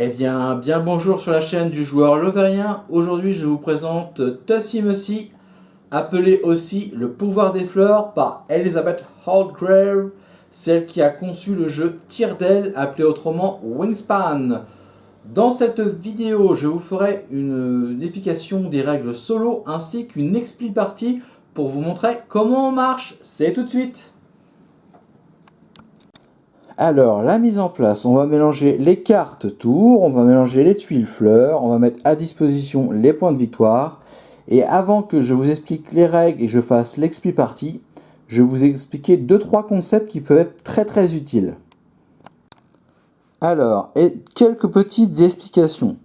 Bien bonjour sur la chaîne du joueur Loverien. Aujourd'hui, je vous présente Tussie Mussie, appelé aussi le pouvoir des fleurs par Elizabeth Holgrave, celle qui a conçu le jeu Tire-d'aile, appelé autrement Wingspan. Dans cette vidéo, je vous ferai une explication des règles solo ainsi qu'une expli partie pour vous montrer comment on marche. C'est tout de suite. Alors, la mise en place, on va mélanger les cartes tours, on va mélanger les tuiles fleurs, on va mettre à disposition les points de victoire. Et avant que je vous explique les règles et je fasse l'expli partie, je vais vous expliquer 2-3 concepts qui peuvent être très utiles. Alors, et quelques petites explications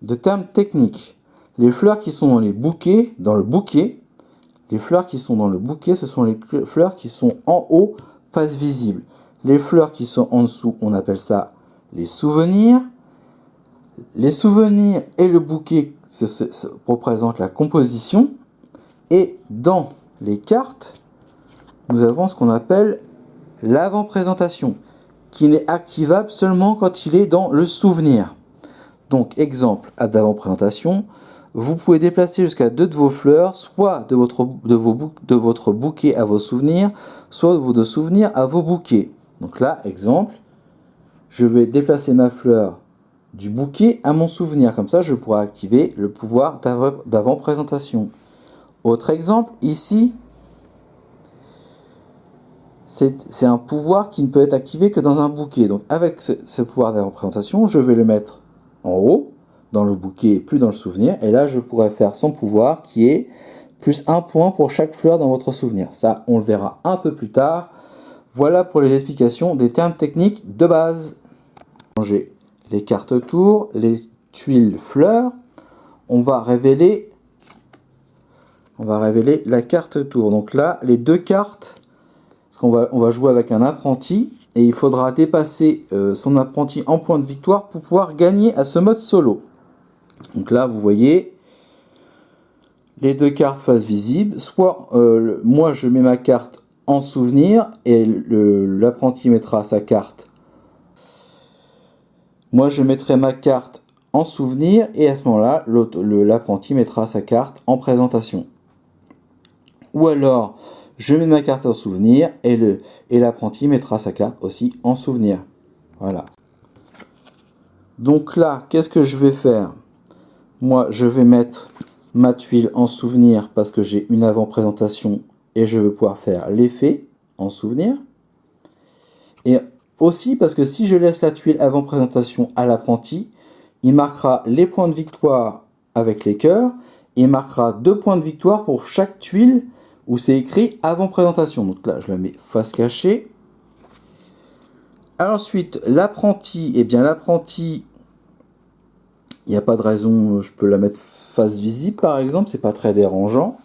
de termes techniques. Les fleurs qui sont dans les bouquets, les fleurs qui sont dans le bouquet, ce sont les fleurs qui sont en haut, face visible. Les fleurs qui sont en dessous, on appelle ça les souvenirs. Les souvenirs et le bouquet représentent la composition. Et dans les cartes, nous avons ce qu'on appelle l'avant-présentation, qui n'est activable seulement quand il est dans le souvenir. Donc, exemple d'avant-présentation, vous pouvez déplacer jusqu'à 2 de vos fleurs, soit de votre bouquet à vos souvenirs, soit de vos souvenirs à vos bouquets. Donc là, exemple, je vais déplacer ma fleur du bouquet à mon souvenir. Comme ça, je pourrai activer le pouvoir d'avant-présentation. Autre exemple, ici, c'est un pouvoir qui ne peut être activé que dans un bouquet. Donc avec ce pouvoir d'avant-présentation, je vais le mettre en haut, dans le bouquet, plus dans le souvenir. Et là, je pourrais faire son pouvoir qui est plus 1 point pour chaque fleur dans votre souvenir. Ça, on le verra un peu plus tard. Voilà pour les explications des termes techniques de base. J'ai les cartes tours, les tuiles fleurs. On va révéler la carte tour. Donc là, les 2 cartes, parce on va jouer avec un apprenti et il faudra dépasser son apprenti en point de victoire pour pouvoir gagner à ce mode solo. Donc là, vous voyez les 2 cartes face visible. Soit moi, je mets ma carte en souvenir et l'apprenti mettra sa carte. Moi, je mettrai ma carte en souvenir et à ce moment-là, l'apprenti mettra sa carte en présentation. Ou alors, je mets ma carte en souvenir et l'apprenti mettra sa carte aussi en souvenir. Voilà. Donc là, qu'est-ce que je vais faire? Moi, je vais mettre ma tuile en souvenir parce que j'ai une avant-présentation et je vais pouvoir faire l'effet en souvenir. Et aussi parce que si je laisse la tuile avant-présentation à l'apprenti, il marquera les points de victoire avec les cœurs. Il marquera 2 points de victoire pour chaque tuile où c'est écrit avant-présentation. Donc là, je la mets face cachée. Ensuite, l'apprenti, il n'y a pas de raison, je peux la mettre face visible par exemple, c'est pas très dérangeant.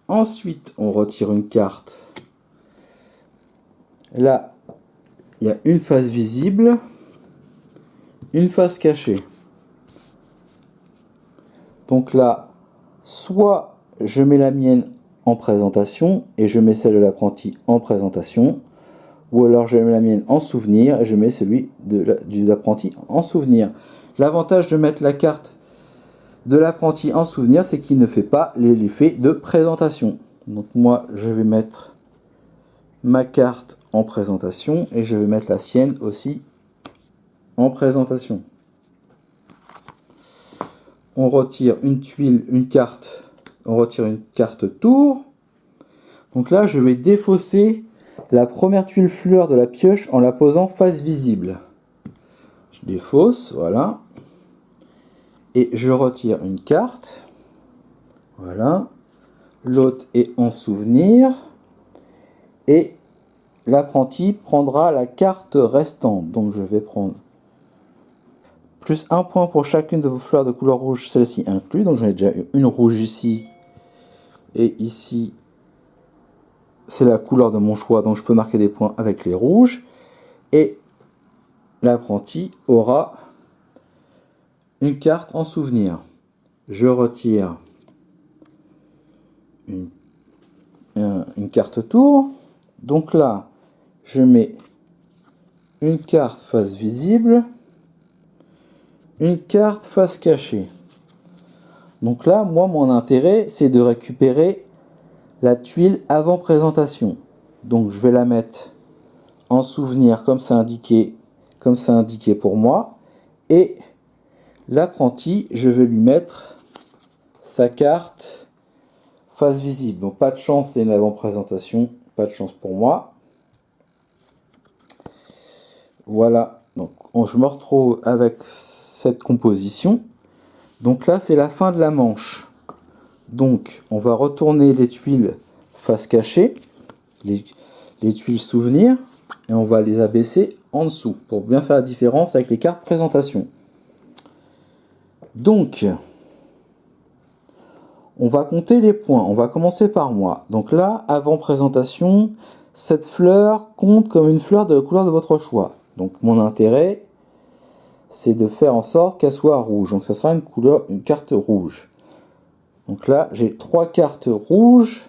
Ensuite, on retire une carte. Là, il y a une face visible, une face cachée. Donc là, soit je mets la mienne en présentation et je mets celle de l'apprenti en présentation, ou alors je mets la mienne en souvenir et je mets celui de l'apprenti en souvenir. L'avantage de mettre la carte de l'apprenti en souvenir, c'est qu'il ne fait pas l'effet de présentation. Donc moi, je vais mettre ma carte en présentation et je vais mettre la sienne aussi en présentation. On retire une tuile, une carte, on retire une carte tour. Donc là, je vais défausser la première tuile fleur de la pioche en la posant face visible. Je défausse, voilà. Et je retire une carte. Voilà. L'autre est en souvenir. Et l'apprenti prendra la carte restante. Donc je vais prendre plus 1 point pour chacune de vos fleurs de couleur rouge, celle-ci inclus. Donc j'en ai déjà une rouge ici. Et ici, c'est la couleur de mon choix. Donc je peux marquer des points avec les rouges. Et l'apprenti aura une carte en souvenir. Je retire une carte tour. Donc là, je mets une carte face visible, une carte face cachée. Donc là, moi, mon intérêt, c'est de récupérer la tuile avant présentation. Donc je vais la mettre en souvenir comme c'est indiqué pour moi. Et l'apprenti, je vais lui mettre sa carte face visible. Donc pas de chance, c'est une avant-présentation. Pas de chance pour moi. Voilà, donc je me retrouve avec cette composition. Donc là, c'est la fin de la manche. Donc, on va retourner les tuiles face cachée, les tuiles souvenirs, et on va les abaisser en dessous, pour bien faire la différence avec les cartes présentation. Donc, on va compter les points. On va commencer par moi. Donc là, avant présentation, cette fleur compte comme une fleur de la couleur de votre choix. Donc, mon intérêt, c'est de faire en sorte qu'elle soit rouge. Donc, ça sera une carte rouge. Donc là, j'ai 3 cartes rouges,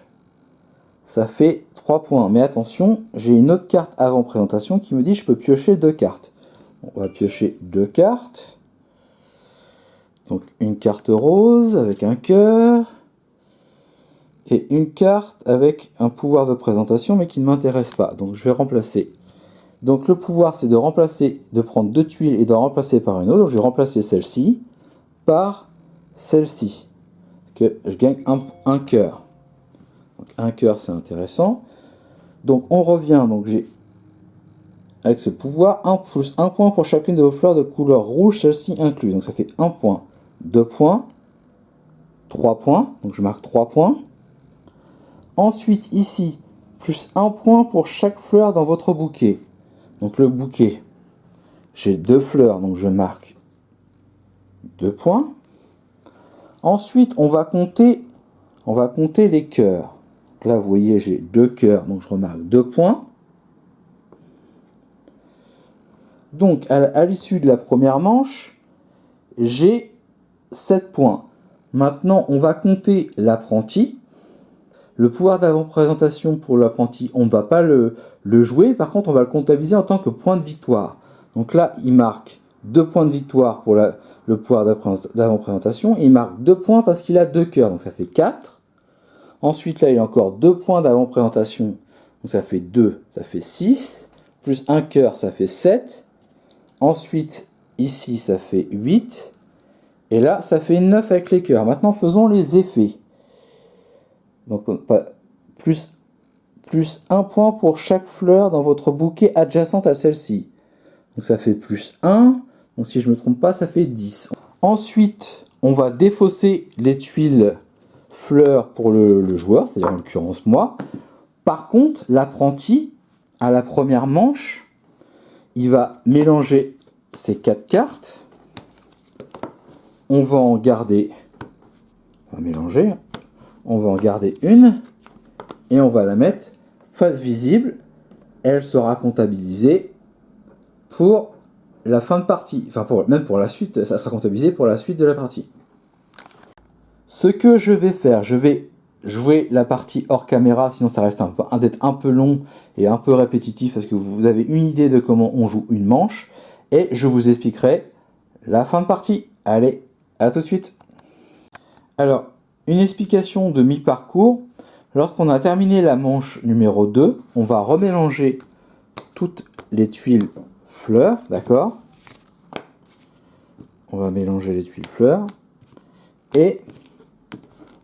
ça fait 3 points. Mais attention, j'ai une autre carte avant présentation qui me dit que je peux piocher 2 cartes. On va piocher 2 cartes. Donc une carte rose avec un cœur. Et une carte avec un pouvoir de présentation mais qui ne m'intéresse pas. Donc je vais remplacer. Donc le pouvoir, c'est de prendre 2 tuiles et d'en remplacer par une autre. Donc je vais remplacer celle-ci par celle-ci. Que je gagne un cœur. Donc un cœur, c'est intéressant. Donc on revient, donc j'ai avec ce pouvoir 1 plus 1 point pour chacune de vos fleurs de couleur rouge, celle-ci incluse. Donc ça fait 1 point, 2 points, 3 points. Donc je marque 3 points. Ensuite ici, plus 1 point pour chaque fleur dans votre bouquet. Donc le bouquet, j'ai 2 fleurs, donc je marque 2 points. Ensuite, on va compter les cœurs. Donc là, vous voyez, j'ai 2 cœurs, donc je remarque 2 points. Donc, à l'issue de la première manche, j'ai 7 points. Maintenant, on va compter l'apprenti. Le pouvoir d'avant-présentation pour l'apprenti, on ne va pas le jouer. Par contre, on va le comptabiliser en tant que point de victoire. Donc là, il marque 2 points de victoire pour le pouvoir d'avant-présentation. Il marque 2 points parce qu'il a 2 cœurs, donc ça fait 4. Ensuite, là, il a encore 2 points d'avant-présentation, donc ça fait 2, ça fait 6. Plus 1 cœur, ça fait 7. Ensuite, ici, ça fait 8. Et là, ça fait 9 avec les cœurs. Maintenant, faisons les effets. Donc, plus 1 point pour chaque fleur dans votre bouquet adjacente à celle-ci. Donc, ça fait plus 1. Donc si je ne me trompe pas, ça fait 10. Ensuite, on va défausser les tuiles fleurs pour le joueur, c'est-à-dire en l'occurrence moi. Par contre, l'apprenti, à la première manche, il va mélanger ces 4 cartes. On va en garder, on va mélanger, on va en garder une, et on va la mettre face visible. Elle sera comptabilisée pour la fin de partie, enfin même pour la suite, ça sera comptabilisé pour la suite de la partie. Ce que je vais faire, je vais jouer la partie hors caméra, sinon ça reste d'être un peu long et un peu répétitif parce que vous avez une idée de comment on joue une manche et je vous expliquerai la fin de partie. Allez, à tout de suite. Alors, une explication de mi-parcours. Lorsqu'on a terminé la manche numéro 2, on va remélanger toutes les tuiles fleurs, d'accord? On va mélanger les tuiles fleurs et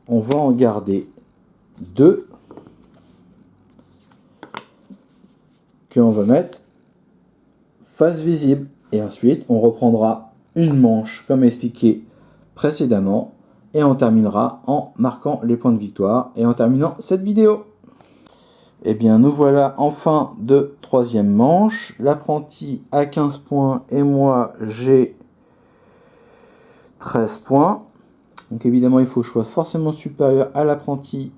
on va en garder 2 qu'on va mettre face visible et ensuite on reprendra une manche comme expliqué précédemment et on terminera en marquant les points de victoire et en terminant cette vidéo. Et bien nous voilà en fin de troisième manche. L'apprenti a 15 points et moi j'ai 13 points. Donc évidemment il faut que je sois forcément supérieur à l'apprenti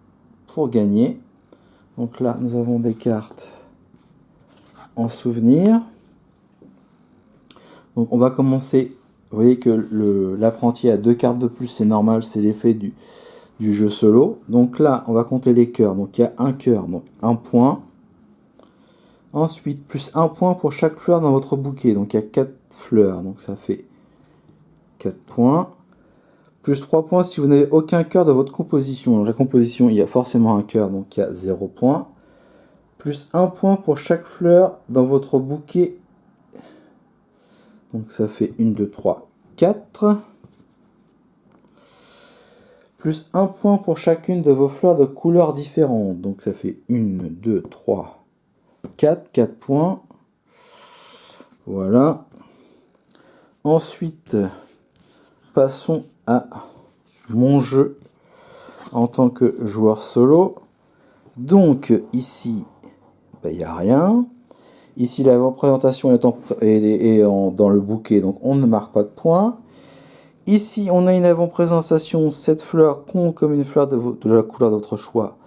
pour gagner. Donc là nous avons des cartes en souvenir. Donc on va commencer. Vous voyez que l'apprenti a 2 cartes de plus, c'est normal, c'est l'effet du jeu solo. Donc là, on va compter les cœurs. Donc il y a un cœur, donc 1 point. Ensuite, plus 1 point pour chaque fleur dans votre bouquet. Donc il y a 4 fleurs, donc ça fait 4 points. Plus 3 points si vous n'avez aucun cœur dans votre composition. Dans la composition, il y a forcément un cœur, donc il y a 0 point. Plus 1 point pour chaque fleur dans votre bouquet. Donc ça fait 1, 2, 3, 4. Plus 1 point pour chacune de vos fleurs de couleurs différentes. Donc ça fait 1, 2, 3, 4. 4 points. Voilà. Ensuite, passons à mon jeu en tant que joueur solo. Donc ici, il n'y a rien. Ici, la représentation est dans le bouquet, donc on ne marque pas de points. Ici, on a une avant-présentation, cette fleur compte comme une fleur de la couleur de votre choix.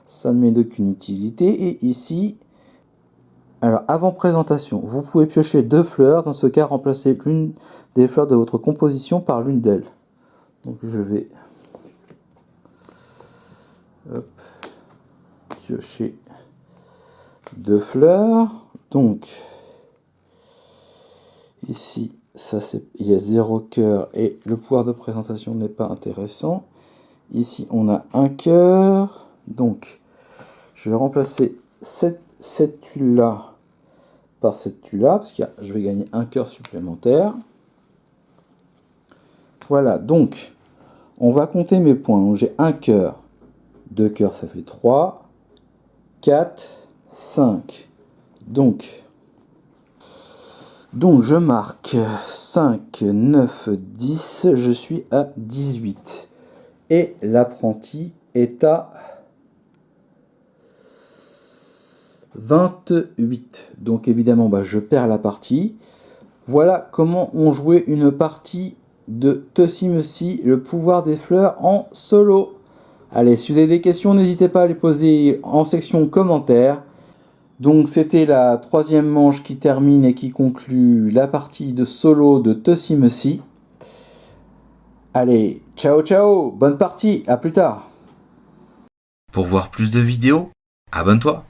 Ça ne met aucune utilité. Et ici, alors avant-présentation, vous pouvez piocher 2 fleurs. Dans ce cas, remplacer l'une des fleurs de votre composition par l'une d'elles. Donc je vais piocher 2 fleurs. Donc ici, il y a 0 cœur et le pouvoir de présentation n'est pas intéressant. Ici, on a un cœur. Donc, je vais remplacer cette tuile-là par cette tuile-là, parce que je vais gagner un cœur supplémentaire. Voilà, donc, on va compter mes points. J'ai un cœur, 2 cœurs, ça fait 3, 4, 5. Donc, je marque 5, 9, 10, je suis à 18. Et l'apprenti est à 28. Donc évidemment, je perds la partie. Voilà comment on jouait une partie de Tossimossi, le pouvoir des fleurs en solo. Allez, si vous avez des questions, n'hésitez pas à les poser en section commentaires. Donc c'était la 3e manche qui termine et qui conclut la partie de solo de Tossimossi. Allez, ciao ciao, bonne partie, à plus tard. Pour voir plus de vidéos, abonne-toi.